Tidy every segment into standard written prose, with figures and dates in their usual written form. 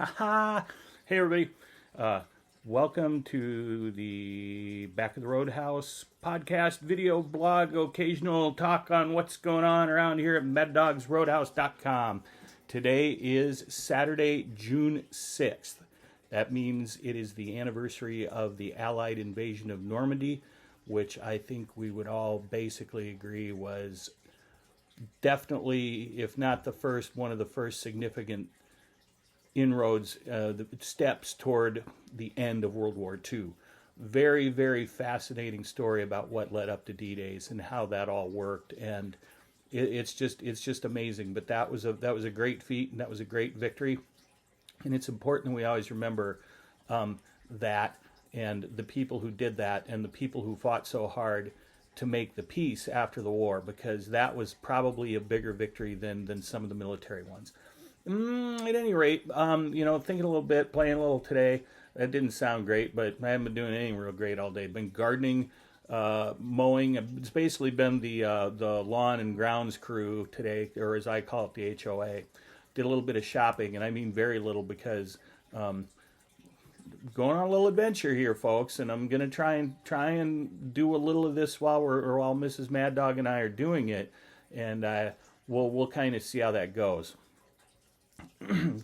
Hey everybody, welcome to the Back of the Roadhouse podcast, video blog, occasional talk on what's going on around here at maddogsroadhouse.com. Today is Saturday, June 6th. That means it is the anniversary of the Allied invasion of Normandy, which I think we would all basically agree was definitely, if not the first, one of the first significant inroads, the steps toward the end of World War II. Very, very fascinating story about what led up to D-Days and how that all worked, and it's just amazing. But that was a great feat, and that was a great victory, and it's important we always remember that and the people who did that and the people who fought so hard to make the peace after the war, because that was probably a bigger victory than some of the military ones. At any rate, thinking a little bit, playing a little today. That didn't sound great, but I haven't been doing anything real great all day. Been gardening, mowing. It's basically been the lawn and grounds crew today, or as I call it, the HOA. Did a little bit of shopping, and I mean very little, because going on a little adventure here, folks. And I'm gonna try and do a little of this while Mrs. Maddog and I are doing it, and we'll kind of see how that goes.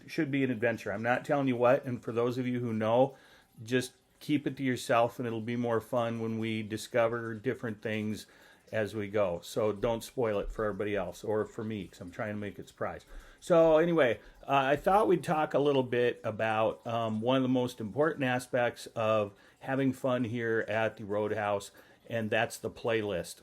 Should be an adventure. I'm not telling you what, and for those of you who know, just keep it to yourself, and it'll be more fun when we discover different things as we go. So don't spoil it for everybody else, or for me, because I'm trying to make it a surprise. So anyway, I thought we'd talk a little bit about one of the most important aspects of having fun here at the Roadhouse, and that's the playlist.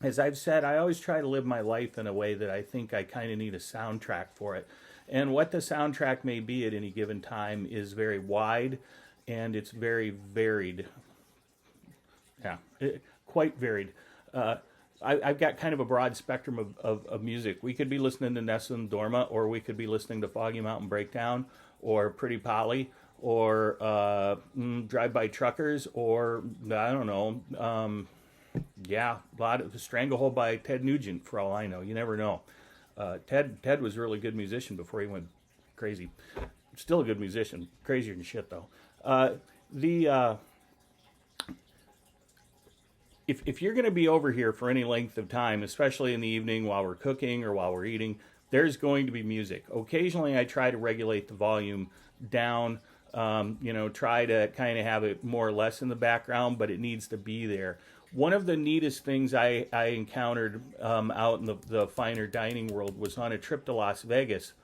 As I've said, I always try to live my life in a way that I think I kind of need a soundtrack for it. And what the soundtrack may be at any given time is very wide, and it's very varied. Yeah, quite varied. I've got kind of a broad spectrum of music. We could be listening to Nessun Dorma, or we could be listening to Foggy Mountain Breakdown, or Pretty Polly, or Drive-By Truckers, or, I don't know, a lot of Stranglehold by Ted Nugent, for all I know. You never know. Ted was a really good musician before he went crazy. Still a good musician. Crazier than shit, though. If you're going to be over here for any length of time, especially in the evening while we're cooking or while we're eating, there's going to be music. Occasionally, I try to regulate the volume down, try to kind of have it more or less in the background, but it needs to be there. One of the neatest things I encountered out in the finer dining world was on a trip to Las Vegas,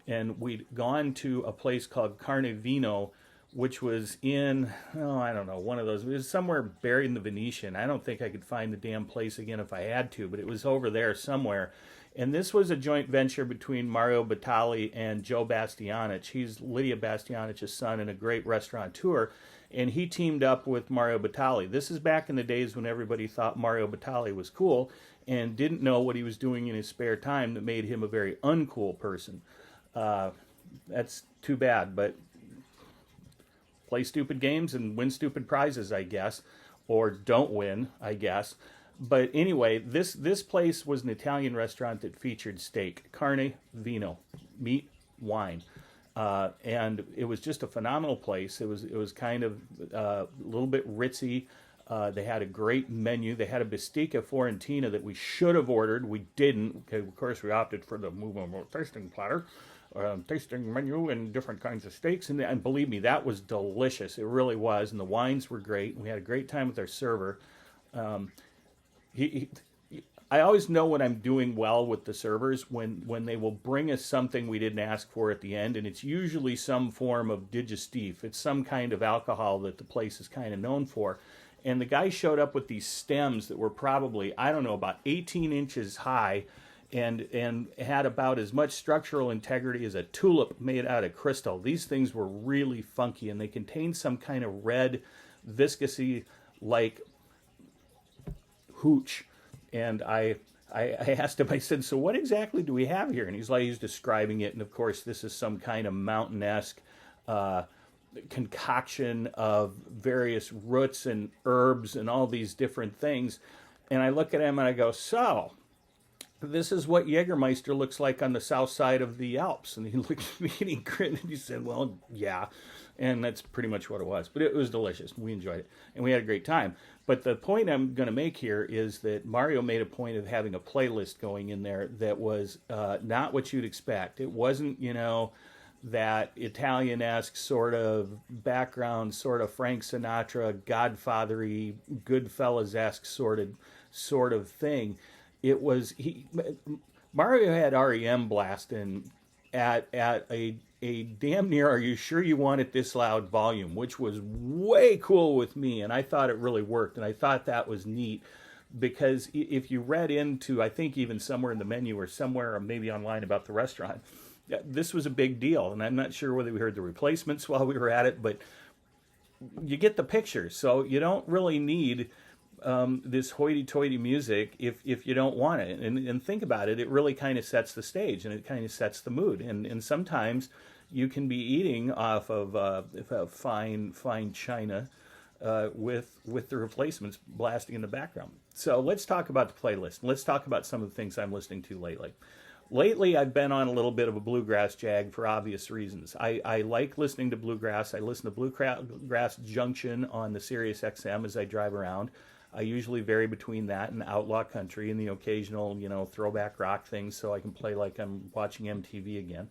and we'd gone to a place called Carne Vino, which was in, I don't know, one of those. It was somewhere buried in the Venetian. I don't think I could find the damn place again if I had to, but it was over there somewhere. And this was a joint venture between Mario Batali and Joe Bastianich. He's Lydia Bastianich's son and a great restaurateur. And he teamed up with Mario Batali. This is back in the days when everybody thought Mario Batali was cool and didn't know what he was doing in his spare time that made him a very uncool person. That's too bad, but play stupid games and win stupid prizes, I guess, or don't win, I guess. But anyway, this place was an Italian restaurant that featured steak, carne, vino, meat, wine. And it was just a phenomenal place. It was kind of a little bit ritzy. They had a great menu. They had a Bistica Fiorentina that we should have ordered. We didn't. Okay, of course, we opted for the tasting platter, tasting menu, and different kinds of steaks. And believe me, that was delicious. It really was. And the wines were great. We had a great time with our server. I always know when I'm doing well with the servers when they will bring us something we didn't ask for at the end, and it's usually some form of digestif. It's some kind of alcohol that the place is kind of known for. And the guy showed up with these stems that were probably, I don't know, about 18 inches high, and had about as much structural integrity as a tulip made out of crystal. These things were really funky, and they contained some kind of red, viscousy, like hooch. And I asked him, I said, so what exactly do we have here? And he's describing it. And of course, this is some kind of mountain-esque concoction of various roots and herbs and all these different things. And I look at him and I go, so this is what Jägermeister looks like on the south side of the Alps. And he looked at me and he grinned and he said, well, yeah. And that's pretty much what it was. But it was delicious. We enjoyed it. And we had a great time. But the point I'm going to make here is that Mario made a point of having a playlist going in there that was not what you'd expect. It wasn't, that Italian-esque sort of background, sort of Frank Sinatra, Godfathery, Goodfellas-esque sort of thing. It was Mario had REM blasting at a damn near "Are you sure you want it this loud" volume, which was way cool with me, and I thought it really worked, and I thought that was neat because if you read into, I think even somewhere in the menu or somewhere or maybe online about the restaurant, this was a big deal, and I'm not sure whether we heard the Replacements while we were at it, but you get the picture. So you don't really need this hoity-toity music if you don't want it. And think about it, it really kind of sets the stage, and it kind of sets the mood. And sometimes you can be eating off of fine china with the Replacements blasting in the background. So let's talk about the playlist. Let's talk about some of the things I'm listening to lately. Lately, I've been on a little bit of a bluegrass jag for obvious reasons. I like listening to bluegrass. I listen to Bluegrass Junction on the Sirius XM as I drive around. I usually vary between that and outlaw country and the occasional, throwback rock things so I can play like I'm watching MTV again.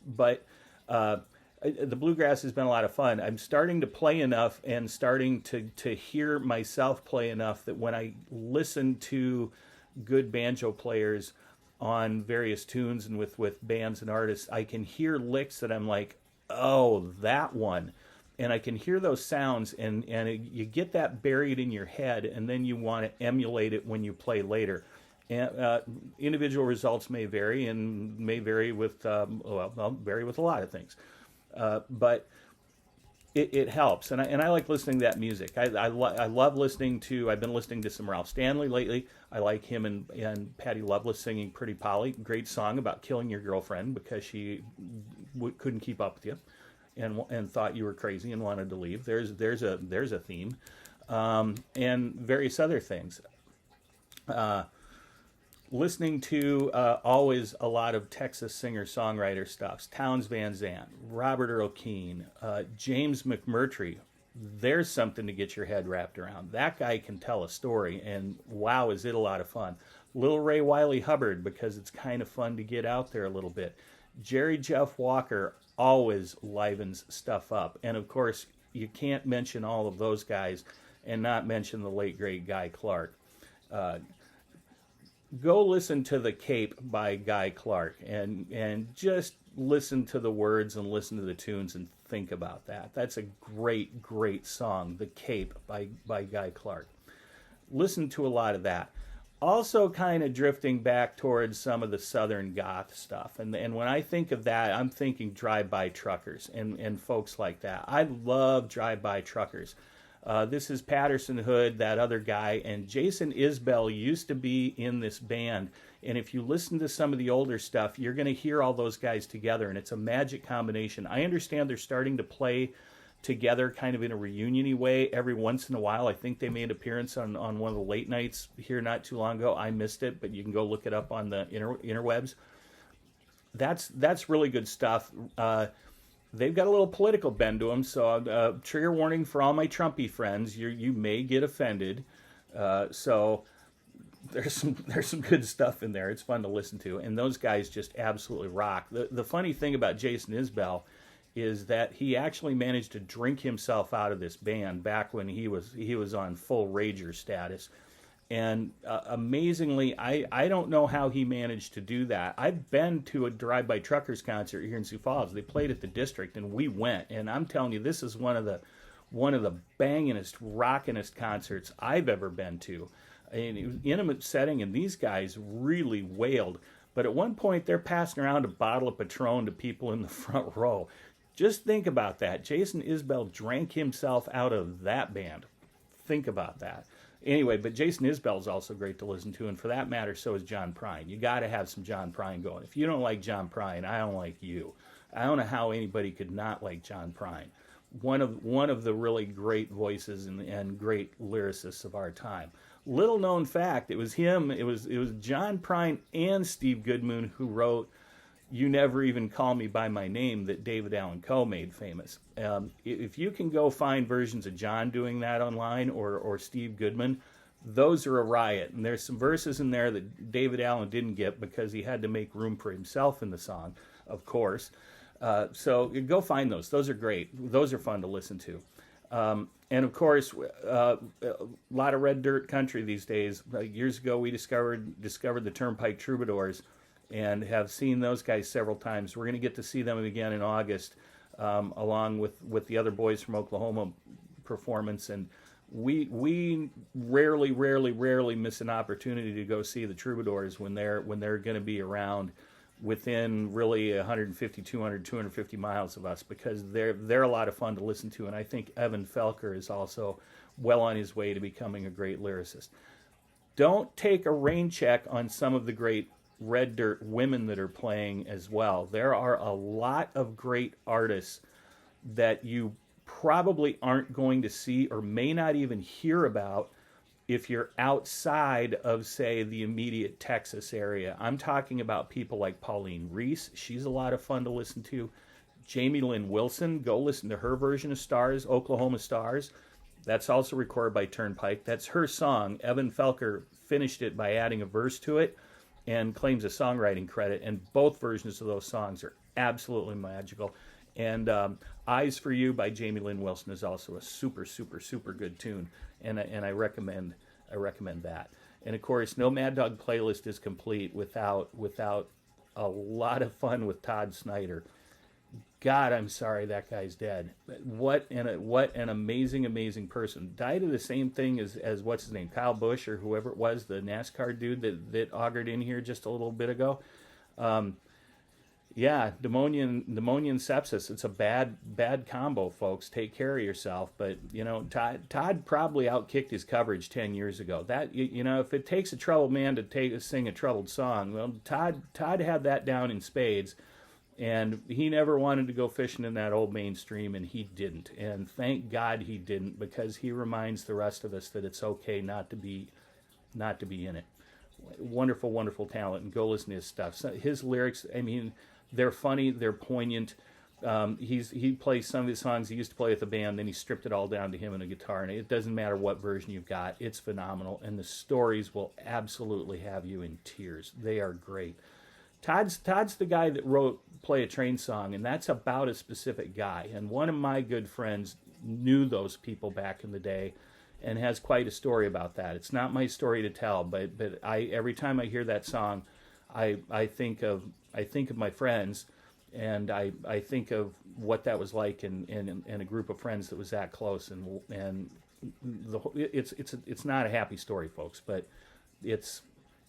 But the bluegrass has been a lot of fun. I'm starting to play enough and starting to hear myself play enough that when I listen to good banjo players on various tunes and with bands and artists, I can hear licks that I'm like, oh, that one. And I can hear those sounds, and you get that buried in your head, and then you want to emulate it when you play later. And individual results may vary, and may vary with, vary with a lot of things. But it helps, and I like listening to that music. I love listening to. I've been listening to some Ralph Stanley lately. I like him and Patty Loveless singing "Pretty Polly." Great song about killing your girlfriend because she couldn't keep up with you, and thought you were crazy and wanted to leave. There's a theme, and various other things. Listening to always a lot of Texas singer-songwriter stuff. Townes Van Zandt, Robert Earl Keen, James McMurtry. There's something to get your head wrapped around. That guy can tell a story, and wow, is it a lot of fun. Little Ray Wiley Hubbard, because it's kind of fun to get out there a little bit. Jerry Jeff Walker always livens stuff up. And of course, you can't mention all of those guys and not mention the late, great Guy Clark. Go listen to The Cape by Guy Clark and just listen to the words and listen to the tunes and think about that. That's a great, great song, The Cape by Guy Clark. Listen to a lot of that. Also kind of drifting back towards some of the Southern goth stuff. And when I think of that, I'm thinking drive-by truckers and folks like that. I love drive-by truckers. This is Patterson Hood, that other guy, and Jason Isbell used to be in this band. And if you listen to some of the older stuff, you're going to hear all those guys together, and it's a magic combination. I understand they're starting to play together kind of in a reunion-y way every once in a while. I think they made an appearance on one of the late nights here not too long ago. I missed it, but you can go look it up on the interwebs. That's really good stuff. They've got a little political bend to them, so trigger warning for all my Trumpy friends. You may get offended. So there's some good stuff in there. It's fun to listen to, and those guys just absolutely rock. The funny thing about Jason Isbell is that he actually managed to drink himself out of this band back when he was on full rager status. And amazingly, I don't know how he managed to do that. I've been to a Drive-By Truckers concert here in Sioux Falls. They played at the District, and we went. And I'm telling you, this is one of the bangingest, rockinest concerts I've ever been to. And it was an intimate setting, and these guys really wailed. But at one point, they're passing around a bottle of Patron to people in the front row. Just think about that. Jason Isbell drank himself out of that band. Think about that. Anyway, but Jason Isbell is also great to listen to, and for that matter, so is John Prine. You got to have some John Prine going. If you don't like John Prine, I don't like you. I don't know how anybody could not like John Prine. One of the really great voices and great lyricists of our time. little known fact, it was him, it was John Prine and Steve Goodman who wrote "You Never Even Call Me by My Name" that David Allan Coe made famous. If you can go find versions of John doing that online, or Steve Goodman, those are a riot. And there's some verses in there that David Allan didn't get because he had to make room for himself in the song, of course. So go find those. Those are great. Those are fun to listen to. And of course, a lot of red dirt country these days. Years ago, we discovered the Turnpike Troubadours, and have seen those guys several times. We're going to get to see them again in August, along with the other boys from Oklahoma performance. And we rarely miss an opportunity to go see the Troubadours when they're going to be around within really 150, 200, 250 miles of us, because they're a lot of fun to listen to. And I think Evan Felker is also well on his way to becoming a great lyricist. Don't take a rain check on some of the great red dirt women that are playing as well. There are a lot of great artists that you probably aren't going to see or may not even hear about if you're outside of, say, the immediate Texas area. I'm talking about people like Pauline Reese. She's a lot of fun to listen to. Jamie Lynn Wilson, go listen to her version of Stars, Oklahoma Stars. That's also recorded by Turnpike. That's her song. Evan Felker finished it by adding a verse to it and claims a songwriting credit. And both versions of those songs are absolutely magical. And Eyes for You by Jamie Lynn Wilson is also a super good tune, and I recommend that. And of course, no Maddog playlist is complete without a lot of fun with Todd Snyder. God, I'm sorry that guy's dead. What an amazing person. Died of the same thing as what's his name, Kyle Busch or whoever it was, the NASCAR dude that augured in here just a little bit ago. Yeah, pneumonia and sepsis. It's a bad combo, folks. Take care of yourself. But Todd probably outkicked his coverage 10 years ago. That if it takes a troubled man to sing a troubled song, well, Todd had that down in spades, and he never wanted to go fishing in that old mainstream, and he didn't. And thank God he didn't, because he reminds the rest of us that it's okay not to be in it. Wonderful talent, and go listen to his stuff. So his lyrics, I mean, they're funny, they're poignant. He plays some of his songs he used to play with the band, then he stripped it all down to him and a guitar, and it doesn't matter what version you've got, it's phenomenal, and the stories will absolutely have you in tears. They are great. Todd's the guy that wrote Play a Train Song, and that's about a specific guy, and one of my good friends knew those people back in the day and has quite a story about that. It's not my story to tell, but every time I hear that song, I think of my friends, and I think of what that was like in a group of friends that was that close, and it's not a happy story, folks, but it's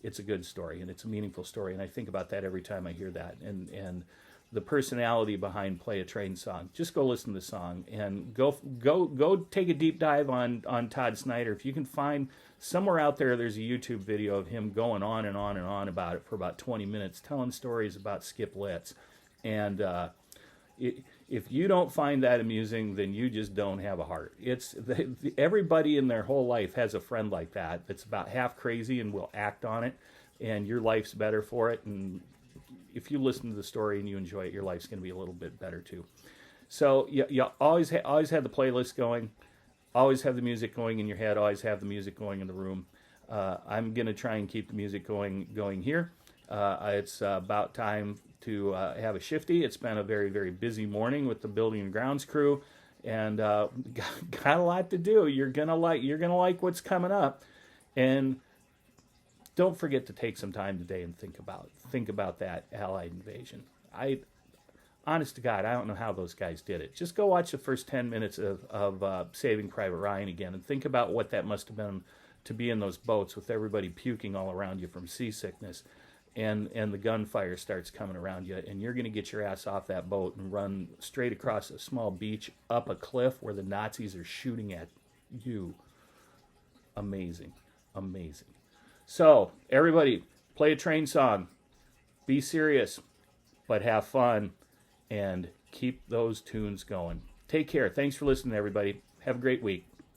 a good story, and it's a meaningful story, and I think about that every time I hear that, and the personality behind Play a Train Song. Just go listen to the song, and go take a deep dive on Todd Snyder. If you can find somewhere out there's a YouTube video of him going on and on about it for about 20 minutes, telling stories about Skip Litz. And if you don't find that amusing, then you just don't have a heart. Everybody in their whole life has a friend like that that's about half crazy and will act on it, and your life's better for it. And if you listen to the story and you enjoy it, your life's going to be a little bit better too. So you always have the playlist going, always have the music going in your head, always have the music going in the room. I'm going to try and keep the music going here. It's about time to have a shifty. It's been a very busy morning with the building and grounds crew, and got a lot to do. You're gonna like what's coming up, and don't forget to take some time today and think about that Allied invasion. Honest to God, I don't know how those guys did it. Just go watch the first 10 minutes of Saving Private Ryan again, and think about what that must have been to be in those boats with everybody puking all around you from seasickness, and the gunfire starts coming around you, and you're going to get your ass off that boat and run straight across a small beach up a cliff where the Nazis are shooting at you. Amazing. So, everybody, play a train song. Be serious, but have fun, and keep those tunes going. Take care. Thanks for listening, everybody. Have a great week.